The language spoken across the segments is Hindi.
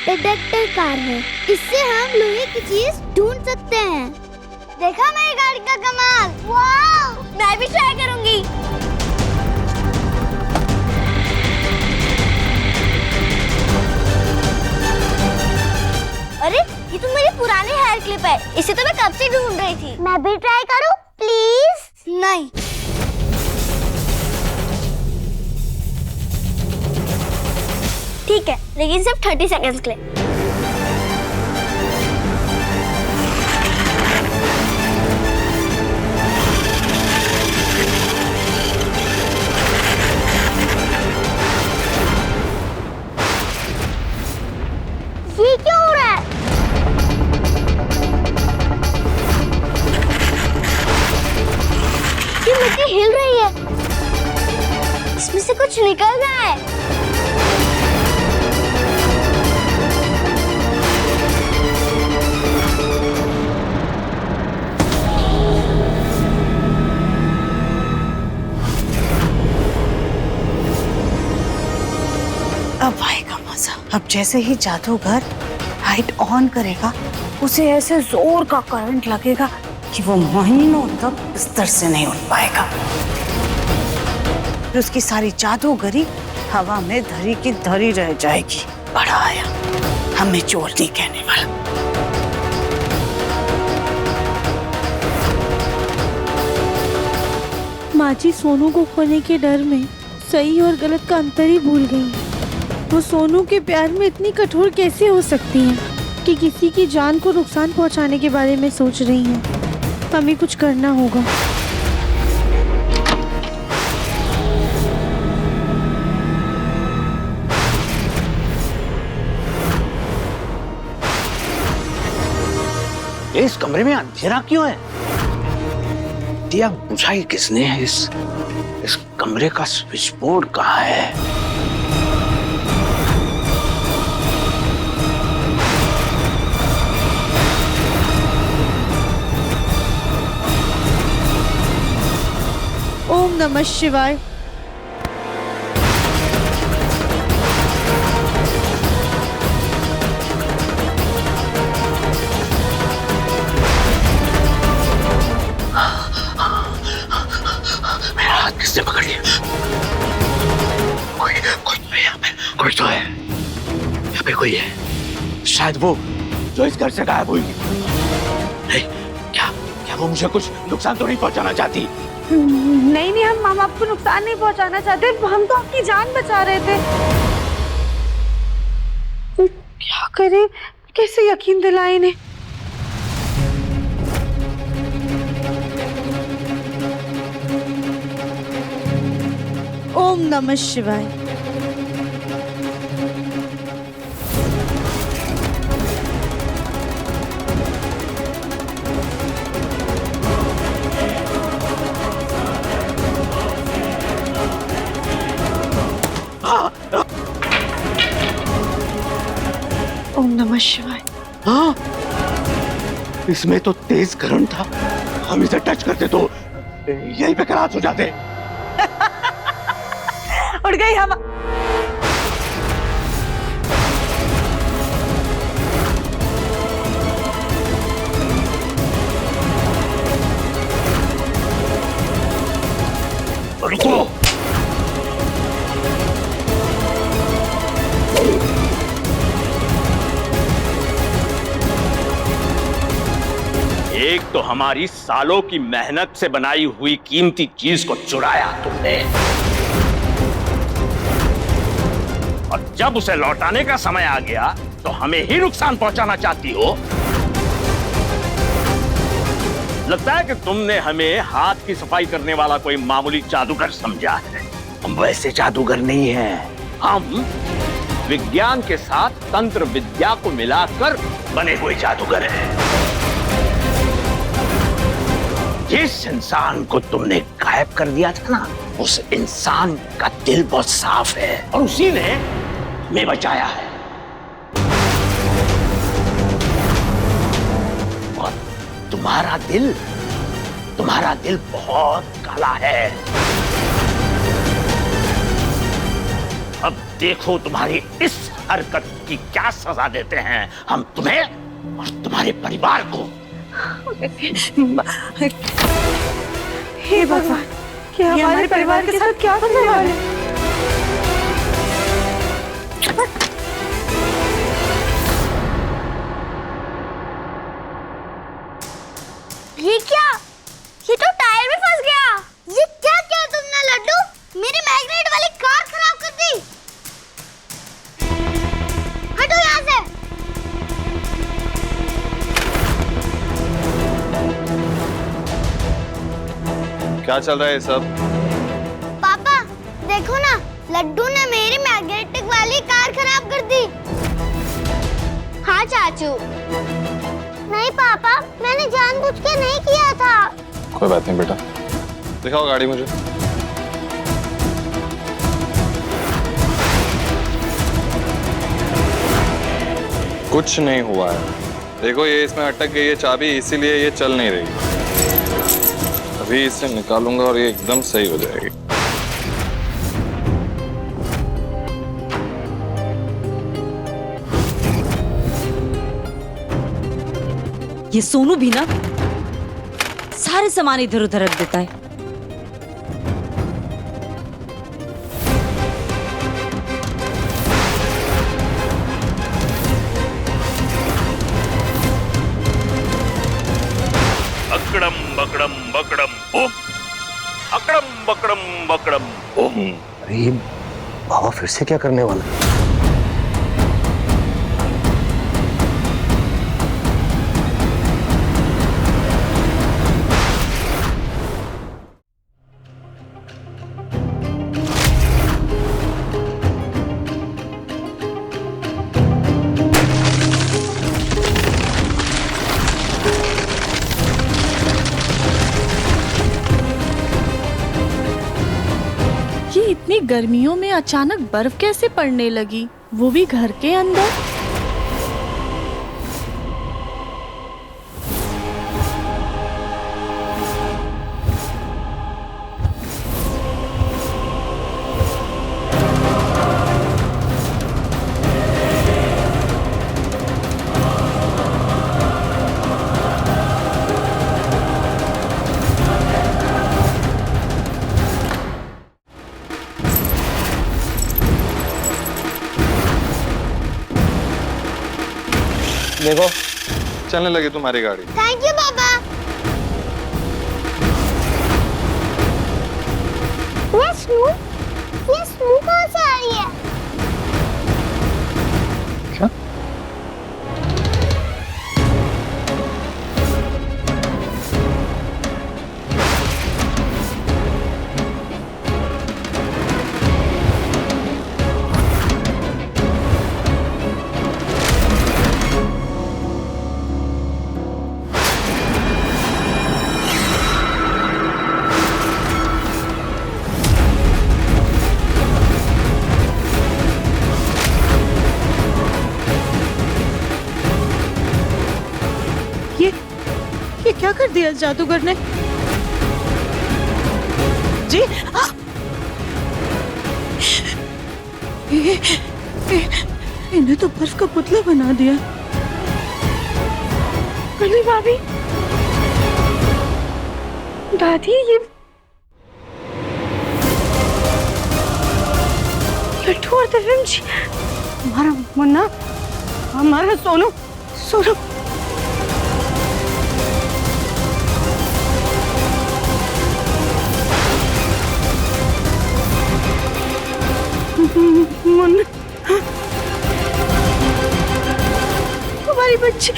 डिटेक्टर कार है। इससे हम लोहे की चीज ढूंढ सकते हैं। देखा मेरी गाड़ी का कमाल? वाह! मैं भी ट्राई करूंगी। अरे ये तो मेरी पुरानी हेयर क्लिप है। इसे तो मैं कब से ढूंढ रही थी। मैं भी ट्राई करूं प्लीज? नहीं। ठीक है, लेकिन सिर्फ 30 सेकंड्स के लिए। ये क्यों हो रहा है? ये मिट्टी हिल रही है। इसमें से कुछ निकल रहा है। अब आएगा मजा। अब जैसे ही जादूगर लाइट ऑन करेगा, उसे ऐसे जोर का करंट लगेगा कि वो महीनों तक बिस्तर से नहीं उठ पाएगा। फिर उसकी सारी जादूगरी हवा में धरी की धरी रह जाएगी। बड़ा आया, हमें चोर नहीं कहने वाला। माँ जी सोनू को खोने के डर में सही और गलत का अंतर ही भूल गई है। वो सोनू के प्यार में इतनी कठोर कैसे हो सकती हैं कि किसी की जान को नुकसान पहुंचाने के बारे में सोच रही हैं। हमें कुछ करना होगा। इस कमरे में अंधेरा क्यों है? दिया बुझाई किसने है? इस कमरे का स्विच बोर्ड कहाँ है? ओम नमः शिवाय। मेरा हाथ किसने पकड़ लिया? कोई तो है यहाँ पे। कोई तो है यहाँ पे। कोई है शायद, वो जो इस घर से गायब हुई। नहीं, क्या वो मुझे कुछ नुकसान तो नहीं पहुंचाना चाहती? नहीं, हम आपको नुकसान नहीं पहुंचाना चाहते। हम तो आपकी जान बचा रहे थे। क्या करें, कैसे यकीन दिलाए इन्हें? ओम नमः शिवाय। ओम नमः शिवाय। हाँ, इसमें तो तेज करंट था। हम इसे टच करते तो यहीं पे कराच हो जाते। उड़ गई हवा। रुको। एक तो हमारी सालों की मेहनत से बनाई हुई कीमती चीज को चुराया तुमने, और जब उसे लौटाने का समय आ गया तो हमें ही नुकसान पहुंचाना चाहती हो। लगता है कि तुमने हमें हाथ की सफाई करने वाला कोई मामूली जादूगर समझा है। हम वैसे जादूगर नहीं हैं। हम विज्ञान के साथ तंत्र विद्या को मिलाकर बने हुए जादूगर हैं। जिस इंसान को तुमने गायब कर दिया था ना, उस इंसान का दिल बहुत साफ है और उसी ने हमें बचाया है। और तुम्हारा दिल बहुत काला है। अब देखो तुम्हारी इस हरकत की क्या सजा देते हैं हम तुम्हें और तुम्हारे परिवार को। हे भगवान, क्या हमारे परिवार के साथ क्या होने वाला है? ये क्या? ये तो टायर में फंस गया। ये क्या किया तुमने लड्डू? मेरी मैग्नेट वाली कार खराब कर दी। हटो यहाँ से। क्या चल रहा है ये सब? पापा देखो ना, लड्डू ने मेरी मैग्नेटिक वाली कार खराब कर दी। हाँ चाचू। नहीं पापा, मैंने जानबूझ के नहीं किया था। कोई बात नहीं बेटा, दिखाओ गाड़ी मुझे। कुछ नहीं हुआ है। देखो ये इसमें अटक गई है चाबी, इसीलिए ये चल नहीं रही। अभी इसे निकालूंगा और ये एकदम सही हो जाएगी। ये सोनू भी ना सारे सामान इधर उधर रख देता है। अकड़म बकड़म बकड़म ओम, अकड़म बकड़म बकड़म ओम। अरे ये बाबा फिर से क्या करने वाला है? इतनी गर्मियों में अचानक बर्फ कैसे पड़ने लगी, वो भी घर के अंदर? देखो चलने लगी तुम्हारी गाड़ी। थैंक यू पापा। ये स्नू कहाँ से आ रही है? क्या? ये क्या कर दिया जादूगर ने? जी इन्हें तो बर्फ का पुतला बना दिया। अली भाभी, दादी, ये लट्टू और तविम जी, हमारा मुन्ना, हमारा सोनू, सोनू मुन्ना, हमारी बच्ची।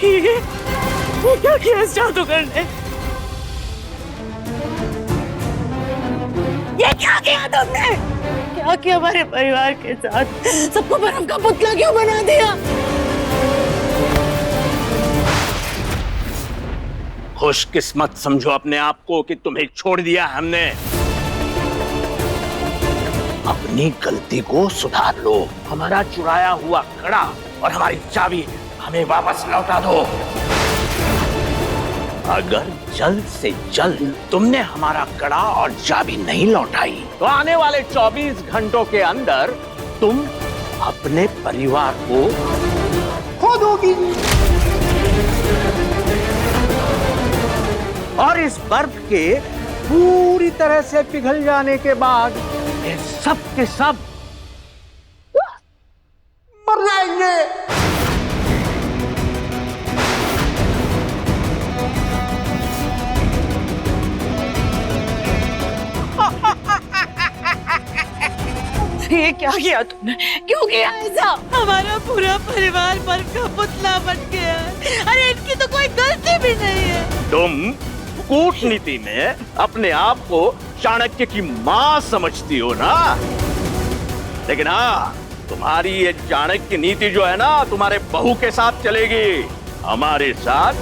ये क्या किया इस जादूगर ने? ये क्या किया तुमने? क्या किया हमारे परिवार के साथ? सबको बर्फ का पुतला क्यों बना दिया? खुशकिस्मत समझो अपने आप को कि तुम्हें छोड़ दिया हमने। अपनी गलती को सुधार लो। हमारा चुराया हुआ कड़ा और हमारी चाबी हमें वापस लौटा दो। अगर जल्द से जल्द तुमने हमारा कड़ा और चाबी नहीं लौटाई तो आने वाले 24 घंटों के अंदर तुम अपने परिवार को खो दोगी। और इस बर्फ के पूरी तरह से पिघल जाने के बाद ये सब के सब मर जाएंगे। ये क्या किया तुमने? क्यों किया ऐसा? हमारा पूरा परिवार बर्फ का पुतला बन गया है। अरे इनकी तो कोई गलती भी नहीं है। तुम कूटनीति में अपने आप को चाणक्य की मां समझती हो ना, लेकिन हाँ, तुम्हारी ये चाणक्य नीति जो है ना तुम्हारे बहू के साथ चलेगी, हमारे साथ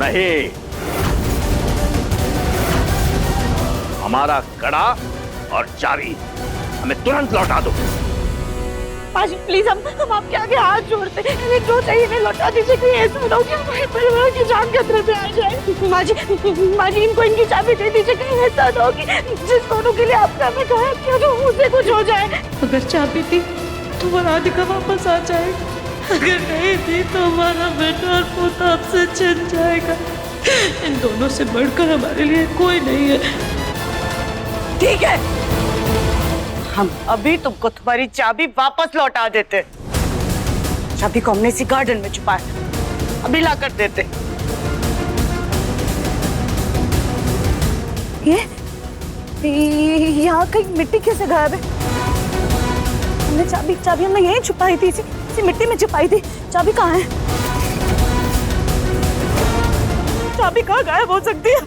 नहीं। हमारा कड़ा और चाबी हमें तुरंत लौटा दो। माजी प्लीज, हम आपके आगे हाथ जोड़ते हैं, हमें जो चाहिए हमें लौटा दीजिए। कोई ऐसा बताओ कि हमारे परिवार की जान खतरे में आ जाए। माजी इनको इनकी चाबी दे दीजिए। कहीं ऐसा हो कि जिस सोनू के लिए आपने हमें कहा किया तो उसे कुछ हो जाए। अगर चाबी थी तो वो राधिका वापस आ जाएगी, अगर नहीं थी तो हमारा बेटा और पोता आपसे छिन जाएगा। इन दोनों से बढ़कर हमारे लिए कोई नहीं है। ठीक है, हम अभी तुमको तुम्हारी चाबी वापस लौटा देते। चाबी को हमने इसी गार्डन में छुपाया, अभी ला कर देते। ये यहाँ कहीं मिट्टी कैसे गायब है? हमने चाबी हमने यहीं छुपाई थी, इसी मिट्टी में छुपाई थी। चाबी कहाँ है? चाबी कहाँ गायब हो सकती है?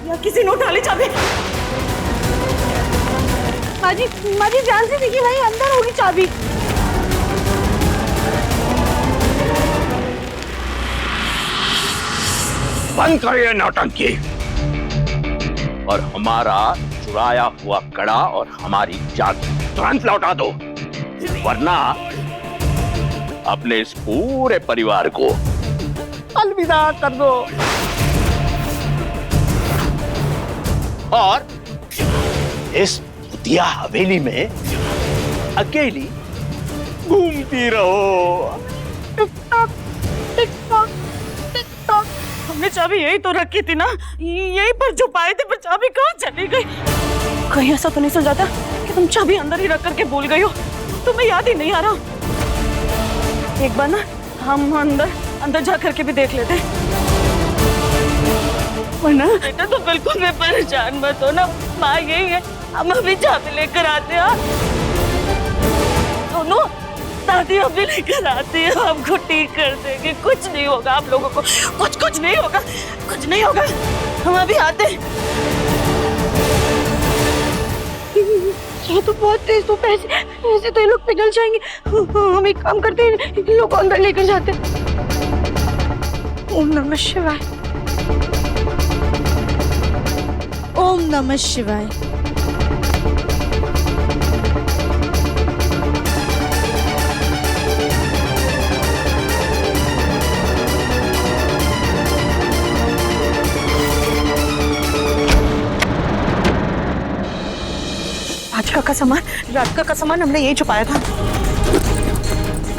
या किसी ने उठा ली चाबी। माजी ध्यान से देखिए, भाई अंदर होगी चाबी। बंद करिए नौटंकी और हमारा चुराया हुआ कड़ा और हमारी चाबी तुरंत लौटा दो, वरना अपने इस पूरे परिवार को अलविदा कर दो। और इस भूतिया हवेली में अकेली घूमती रहो। हमने चाबी यही तो रखी थी ना, यही पर छुपाए थे, पर चाबी कहाँ चली गई? कहीं ऐसा तो नहीं सोच जाता कि तुम चाबी अंदर ही रख करके भूल गई हो? तुम्हें याद ही नहीं आ रहा? एक बार ना हम अंदर जा करके भी देख लेते। वरना बेटा तो बिल्कुल भी परेशान मत हो ना, माँ यही है, हम अभी चाबी लेकर आते हैं। दोनों दादी अभी लेकर आती है, आपको ठीक कर देंगे, कुछ नहीं होगा आप लोगों को, कुछ नहीं होगा, कुछ नहीं होगा, हम अभी आते। ये तो बहुत तेज धूप है, ऐसे तो ये लोग पिघल जाएंगे। हम एक काम करते हैं, इन लोग को अंदर लेकर जाते हैं। ओम नमः शिवाय। ओम नमः शिवाय। राधिका का सामान हमने यही छुपाया था।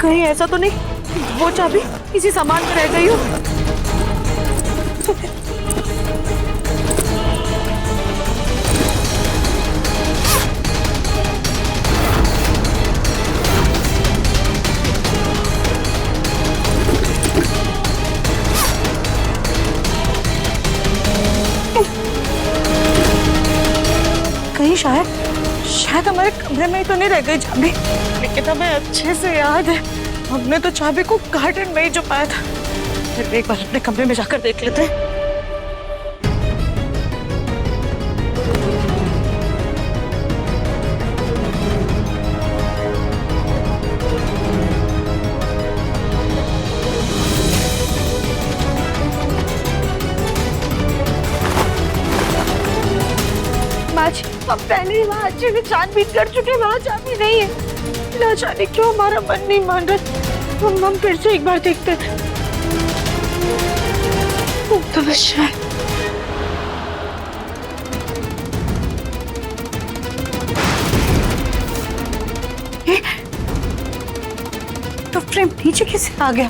कहीं ऐसा तो नहीं वो चाबी इसी सामान में रह गई हो? कहीं शायद हमारे कमरे में ही तो नहीं रह गई चाबी, लेकिन हमें अच्छे से याद है हमने तो चाबी को गार्डन में ही छुपाया था। फिर एक बार अपने कमरे में जाकर देख लेते हैं। हम पहले ही वहाँ अच्छे से छानबीन कर चुके, वहाँ चाबी नहीं है। ना जाने क्यों हमारा मन नहीं मान रहा। हम फिर से एक बार देखते हैं। नमस्कार। तो फ्रेम नीचे कैसे आ गया?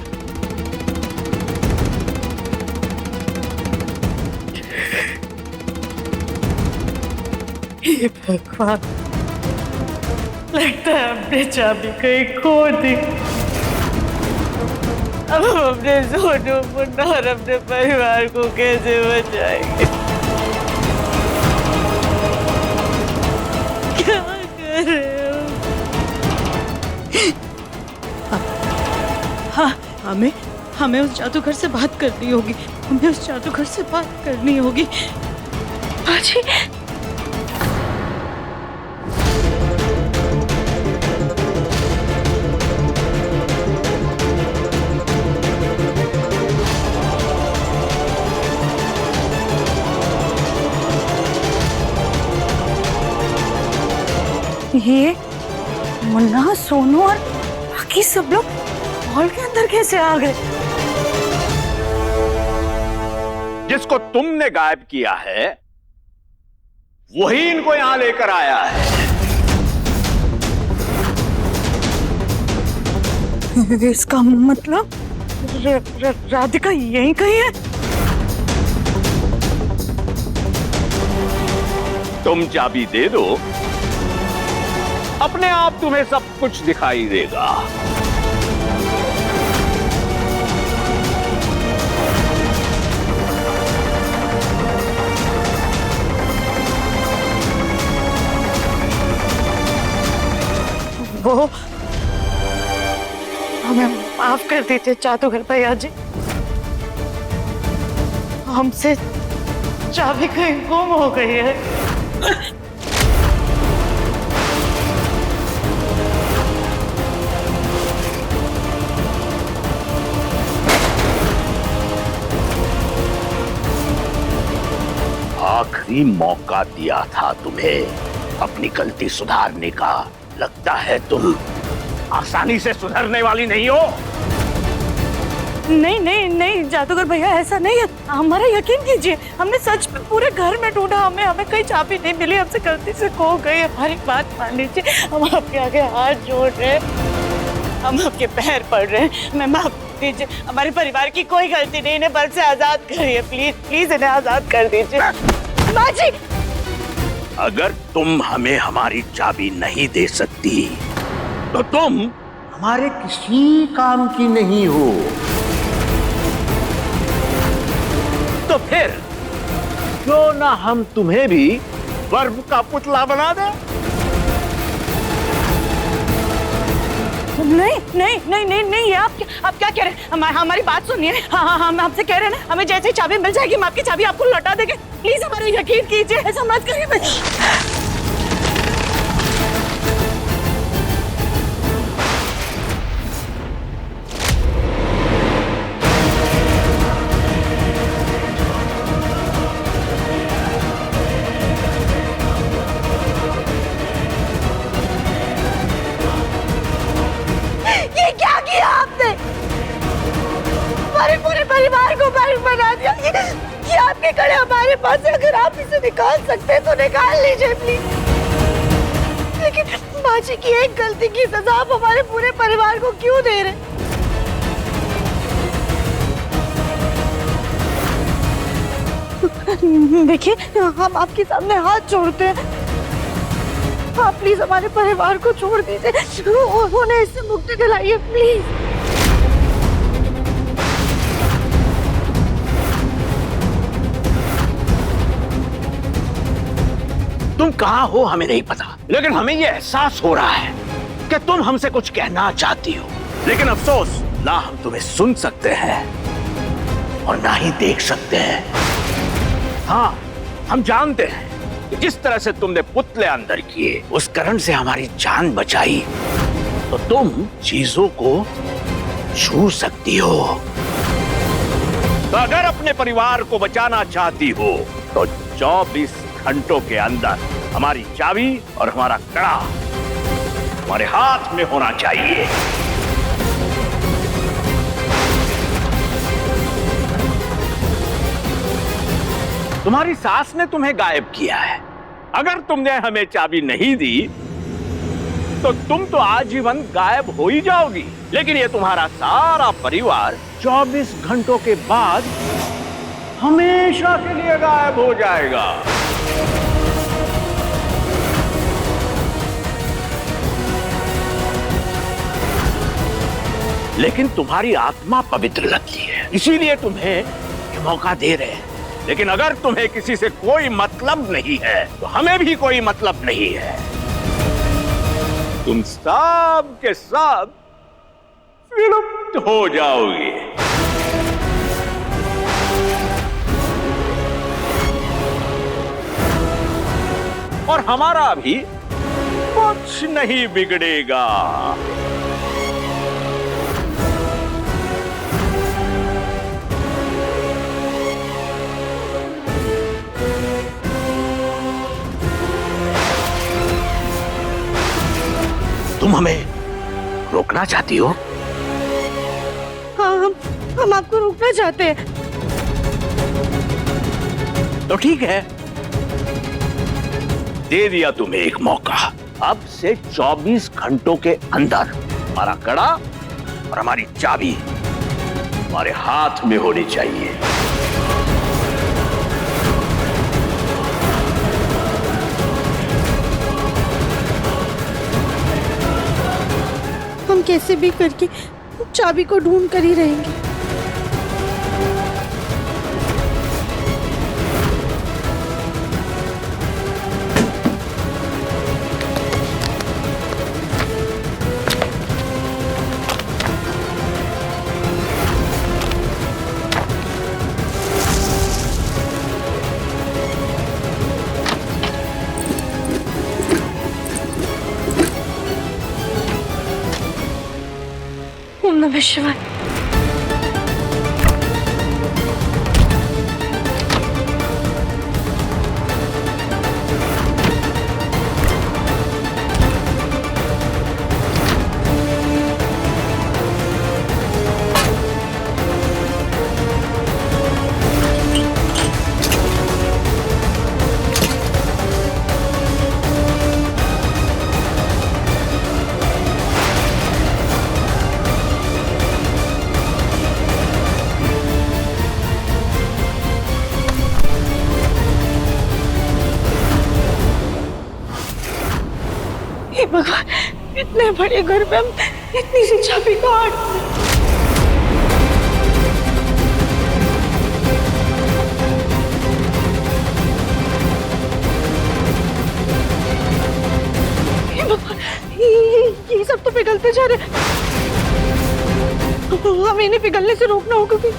हे भगवान, लगता है हमने चाबी कहीं खो दी। अब हम अपने सोनू, मुन्ना और अपने परिवार को कैसे बचाएंगे? क्या करें? हाँ, हमें उस जादूगर से बात करनी होगी। हमें उस जादूगर से बात करनी होगी। बाजी, ये मुन्ना, सोनू और बाकी सब लोग हॉल के अंदर कैसे आ गए? जिसको तुमने गायब किया है वही इनको यहां लेकर आया है। इसका मतलब राधिका यहीं कहीं है? तुम चाबी दे दो, अपने आप तुम्हें सब कुछ दिखाई देगा। वो हमें माफ कर दीजिए जादूगर भैया जी, हमसे चाबी कहीं गुम हो गई है। आखिरी मौका दिया था तुम्हें अपनी गलती सुधारने का। लगता है तुम आसानी से सुधरने वाली नहीं हो। नहीं नहीं नहीं जादूगर भैया, ऐसा नहीं है, हमारा यकीन कीजिए। हमने सच में पूरे घर में ढूंढा, हमें कहीं चाबी नहीं मिली, हमसे गलती से खो गई। हमारी बात मान लीजिए, हम आपके आगे हाथ जोड़ रहे हैं, हम आपके पैर पड़ रहे हैं, मैं माफ दीजिए। हमारे परिवार की कोई गलती नहीं, इन्हें बल से आजाद करिए, प्लीज प्लीज इन्हें आजाद कर दीजिए। बाजी, अगर तुम हमें हमारी चाबी नहीं दे सकती तो तुम हमारे किसी काम की नहीं हो। तो फिर क्यों ना हम तुम्हें भी बर्फ का पुतला बना दें? नहीं नहीं नहीं नहीं नहीं, ये आप क्या कह रहे हैं? हमारी बात सुनिए। हाँ, हम आपसे कह रहे हैं ना, हमें जैसे ही चाबी मिल जाएगी हम आपकी चाबी आपको लौटा देंगे। प्लीज हमारा यकीन कीजिए, ऐसा मत करिए। ये क्या किया आपने? हमारे पूरे परिवार को बर्फ बना दिया। ये आपके कड़े हमारे पास है, अगर आप इसे निकाल सकते हैं तो निकाल लीजिए प्लीज। लेकिन बाजी की एक गलती की सजा आप हमारे पूरे परिवार को क्यों दे रहे? देखिए, हम आपके सामने हाथ जोड़ते हैं, आप प्लीज हमारे परिवार को छोड़ दीजिए, उन्हें इससे मुक्ति दिलाइए प्लीज। तुम कहाँ हो हमें नहीं पता, लेकिन हमें यह एहसास हो रहा है कि तुम हमसे कुछ कहना चाहती हो। लेकिन अफसोस, ना हम तुम्हें सुन सकते हैं और ना ही देख सकते हैं। हाँ, हम जानते हैं कि जिस तरह से तुमने पुतले अंदर किए, उस कारण से हमारी जान बचाई, तो तुम चीजों को छू सकती हो। तो अगर अपने परिवार को बचाना चाहती हो तो 24 घंटों के अंदर हमारी चाबी और हमारा कड़ा हमारे हाथ में होना चाहिए। तुम्हारी सास ने तुम्हें गायब किया है। अगर तुमने हमें चाबी नहीं दी तो तुम तो आजीवन गायब हो ही जाओगी। लेकिन ये तुम्हारा सारा परिवार 24 घंटों के बाद हमेशा के लिए गायब हो जाएगा। लेकिन तुम्हारी आत्मा पवित्र लगती है, इसीलिए तुम्हें ये मौका दे रहे हैं। लेकिन अगर तुम्हें किसी से कोई मतलब नहीं है तो हमें भी कोई मतलब नहीं है। तुम सब के सब विलुप्त हो जाओगे। और हमारा भी कुछ नहीं बिगड़ेगा। तुम हमें रोकना चाहती हो? हाँ, हम आपको रोकना चाहते हैं। तो ठीक है, दे दिया तुम्हें एक मौका। अब से 24 घंटों के अंदर हमारा कड़ा और हमारी चाबी हमारे हाथ में होनी चाहिए। हम कैसे भी करके चाबी को ढूंढ कर ही रहेंगे। ओम नमः शिवाय। हे भगवान, इतने बड़े घर पे हम इतनी सी चाबी कहाँ? हे भगवान, ये सब तो पिघलते जा रहे। हमें इन्हें पिघलने से रोकना होगा कि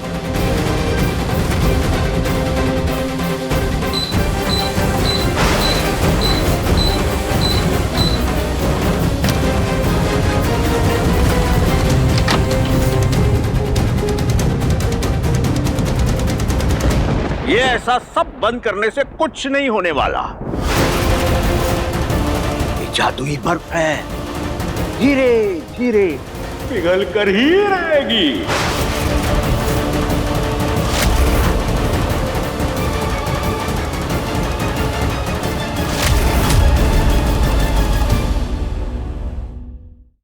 ये ऐसा सब बंद करने से कुछ नहीं होने वाला। ये जादुई बर्फ है, धीरे धीरे पिघल कर ही रहेगी।